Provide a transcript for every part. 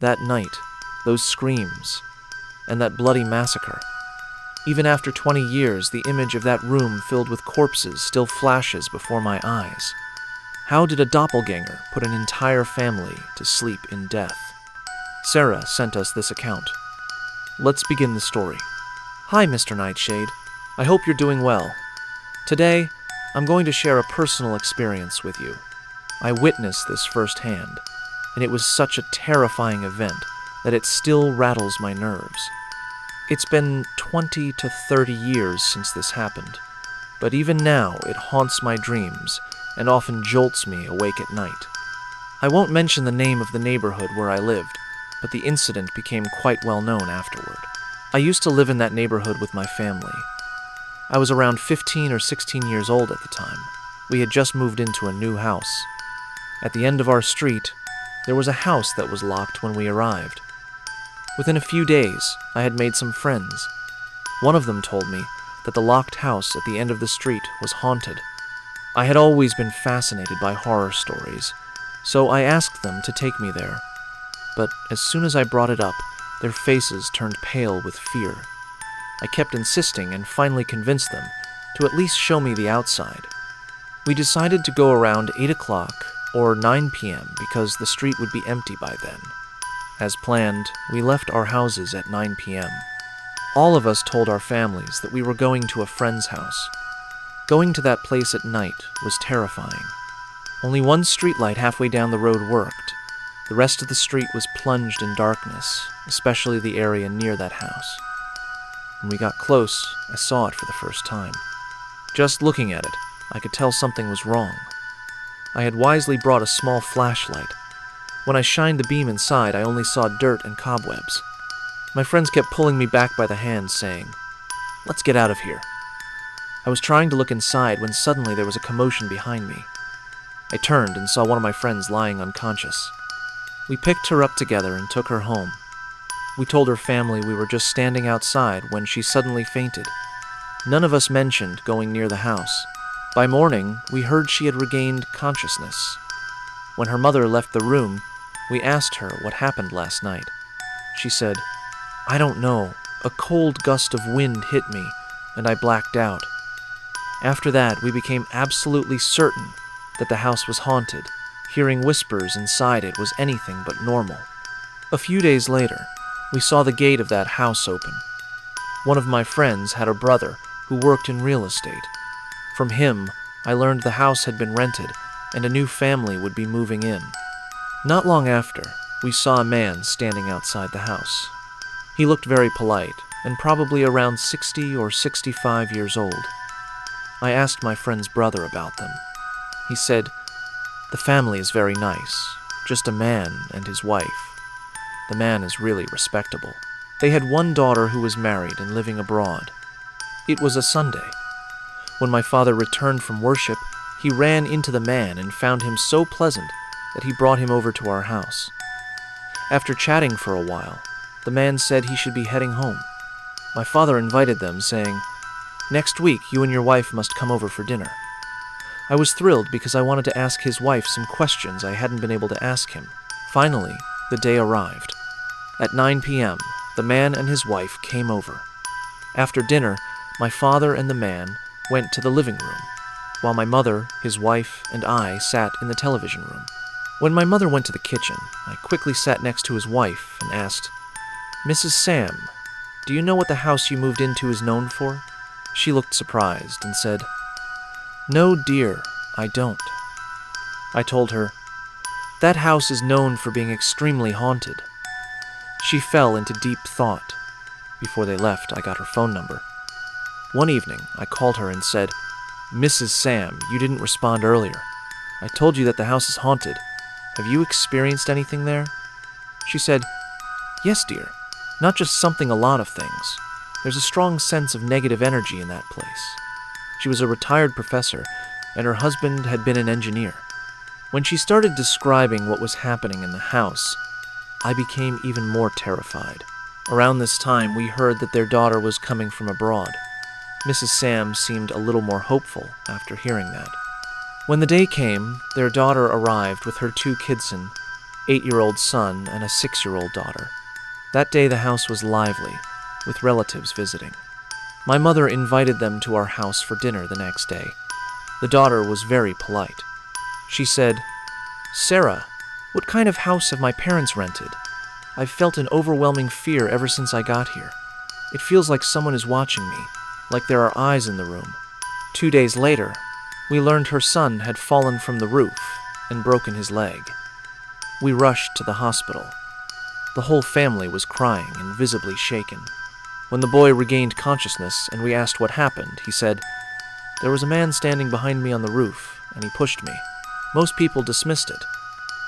That night, those screams, and that bloody massacre. Even after 20 years, the image of that room filled with corpses still flashes before my eyes. How did a doppelganger put an entire family to sleep in death? Sarah sent us this account. Let's begin the story. Hi, Mr. Nightshade. I hope you're doing well. Today, I'm going to share a personal experience with you. I witnessed this firsthand, and it was such a terrifying event that it still rattles my nerves. It's been 20 to 30 years since this happened, but even now it haunts my dreams and often jolts me awake at night. I won't mention the name of the neighborhood where I lived, but the incident became quite well known afterward. I used to live in that neighborhood with my family. I was around 15 or 16 years old at the time. We had just moved into a new house. At the end of our street, there was a house that was locked when we arrived. Within a few days, I had made some friends. One of them told me that the locked house at the end of the street was haunted. I had always been fascinated by horror stories, so I asked them to take me there. But as soon as I brought it up, their faces turned pale with fear. I kept insisting and finally convinced them to at least show me the outside. We decided to go around 8 o'clock or 9 p.m. because the street would be empty by then. As planned, we left our houses at 9 p.m. All of us told our families that we were going to a friend's house. Going to that place at night was terrifying. Only one streetlight halfway down the road worked. The rest of the street was plunged in darkness, especially the area near that house. When we got close, I saw it for the first time. Just looking at it, I could tell something was wrong. I had wisely brought a small flashlight. When I shined the beam inside, I only saw dirt and cobwebs. My friends kept pulling me back by the hand, saying, "Let's get out of here." I was trying to look inside when suddenly there was a commotion behind me. I turned and saw one of my friends lying unconscious. We picked her up together and took her home. We told her family we were just standing outside when she suddenly fainted. None of us mentioned going near the house. By morning, we heard she had regained consciousness. When her mother left the room, we asked her what happened last night. She said, "I don't know. A cold gust of wind hit me, and I blacked out." After that, we became absolutely certain that the house was haunted. Hearing whispers inside it was anything but normal. A few days later, we saw the gate of that house open. One of my friends had a brother who worked in real estate. From him, I learned the house had been rented and a new family would be moving in. Not long after, we saw a man standing outside the house. He looked very polite and probably around 60 or 65 years old. I asked my friend's brother about them. He said, "The family is very nice, just a man and his wife. The man is really respectable. They had one daughter who was married and living abroad. It was a Sunday. When my father returned from worship, he ran into the man and found him so pleasant that he brought him over to our house. After chatting for a while, the man said he should be heading home. My father invited them, saying, 'Next week, you and your wife must come over for dinner.' I was thrilled because I wanted to ask his wife some questions I hadn't been able to ask him. Finally, the day arrived. At 9 p.m., the man and his wife came over. After dinner, my father and the man went to the living room, while my mother, his wife, and I sat in the television room. When my mother went to the kitchen, I quickly sat next to his wife and asked, "Mrs. Sam, do you know what the house you moved into is known for?" She looked surprised and said, "No, dear, I don't." I told her, "That house is known for being extremely haunted." She fell into deep thought. Before they left, I got her phone number. One evening, I called her and said, "Mrs. Sam, you didn't respond earlier. I told you that the house is haunted. Have you experienced anything there?" She said, "Yes, dear. Not just something, a lot of things. There's a strong sense of negative energy in that place." She was a retired professor, and her husband had been an engineer. When she started describing what was happening in the house, I became even more terrified. Around this time, we heard that their daughter was coming from abroad. Mrs. Sam seemed a little more hopeful after hearing that. When the day came, their daughter arrived with her 2 kidson, 8-year-old son, and a 6-year-old daughter. That day the house was lively, with relatives visiting. My mother invited them to our house for dinner the next day. The daughter was very polite. She said, "Sarah, what kind of house have my parents rented? I've felt an overwhelming fear ever since I got here. It feels like someone is watching me, like there are eyes in the room." 2 days later, we learned her son had fallen from the roof and broken his leg. We rushed to the hospital. The whole family was crying and visibly shaken. When the boy regained consciousness and we asked what happened, he said, "There was a man standing behind me on the roof, and he pushed me." Most people dismissed it,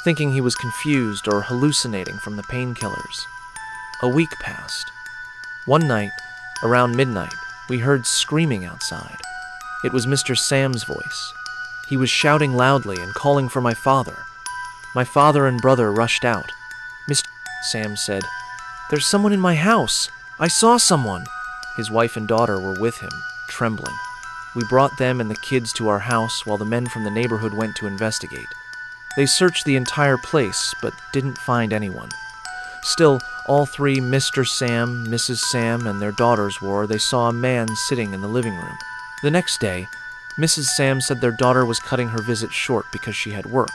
thinking he was confused or hallucinating from the painkillers. A week passed. One night, around midnight, we heard screaming outside. It was Mr. Sam's voice. He was shouting loudly and calling for my father. My father and brother rushed out. "Mr. Sam said, 'There's someone in my house. I saw someone.' His wife and daughter were with him, trembling. We brought them and the kids to our house while the men from the neighborhood went to investigate. They searched the entire place, but didn't find anyone. Still, all three, Mr. Sam, Mrs. Sam, and their daughters swore they saw a man sitting in the living room. The next day, Mrs. Sam said their daughter was cutting her visit short because she had work,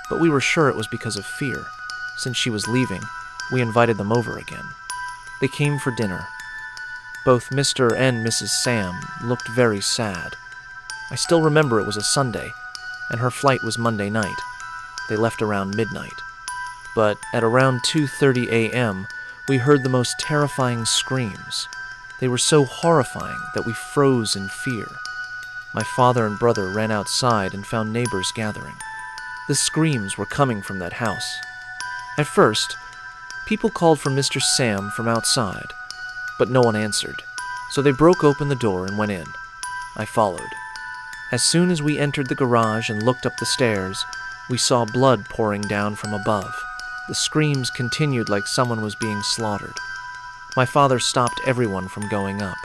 but we were sure it was because of fear. Since she was leaving, we invited them over again. They came for dinner. Both Mr. and Mrs. Sam looked very sad. I still remember it was a Sunday, and her flight was Monday night. They left around midnight. But at around 2:30 a.m., we heard the most terrifying screams. They were so horrifying that we froze in fear. My father and brother ran outside and found neighbors gathering. The screams were coming from that house. At first, people called for Mr. Sam from outside, but no one answered, so they broke open the door and went in. I followed. As soon as we entered the garage and looked up the stairs, we saw blood pouring down from above. The screams continued like someone was being slaughtered. My father stopped everyone from going up.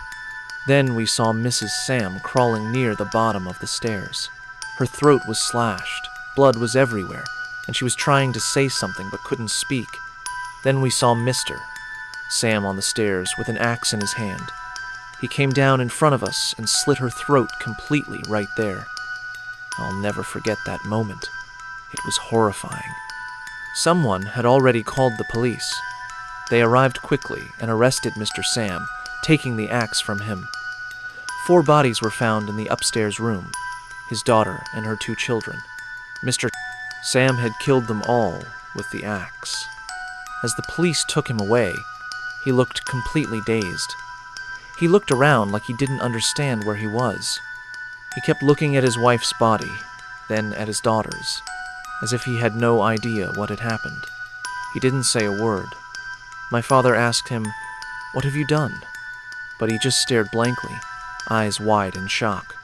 Then we saw Mrs. Sam crawling near the bottom of the stairs. Her throat was slashed, blood was everywhere, and she was trying to say something but couldn't speak. Then we saw Mr. Sam on the stairs with an axe in his hand. He came down in front of us and slit her throat completely right there. I'll never forget that moment. It was horrifying. Someone had already called the police. They arrived quickly and arrested Mr. Sam, taking the axe from him. 4 bodies were found in the upstairs room, his daughter and her 2 children. Mr. Sam had killed them all with the axe. As the police took him away, he looked completely dazed. He looked around like he didn't understand where he was. He kept looking at his wife's body, then at his daughter's, as if he had no idea what had happened. He didn't say a word. My father asked him, "What have you done?" But he just stared blankly, eyes wide in shock.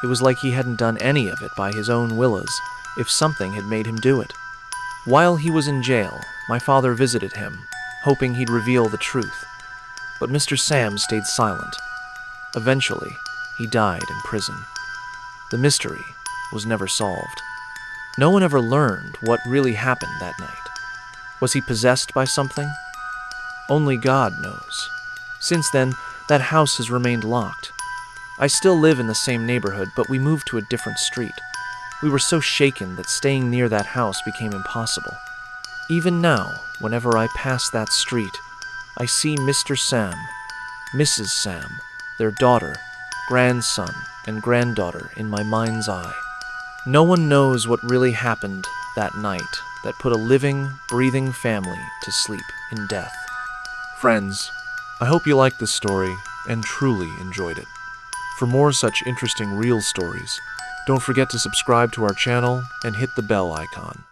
It was like he hadn't done any of it by his own will, as if something had made him do it. While he was in jail, my father visited him, hoping he'd reveal the truth. But Mr. Sam stayed silent. Eventually, he died in prison. The mystery was never solved. No one ever learned what really happened that night. Was he possessed by something? Only God knows. Since then, that house has remained locked. I still live in the same neighborhood, but we moved to a different street. We were so shaken that staying near that house became impossible. Even now, whenever I pass that street, I see Mr. Sam, Mrs. Sam, their daughter, grandson, and granddaughter in my mind's eye. No one knows what really happened that night that put a living, breathing family to sleep in death. Friends, I hope you liked this story and truly enjoyed it. For more such interesting real stories, don't forget to subscribe to our channel and hit the bell icon.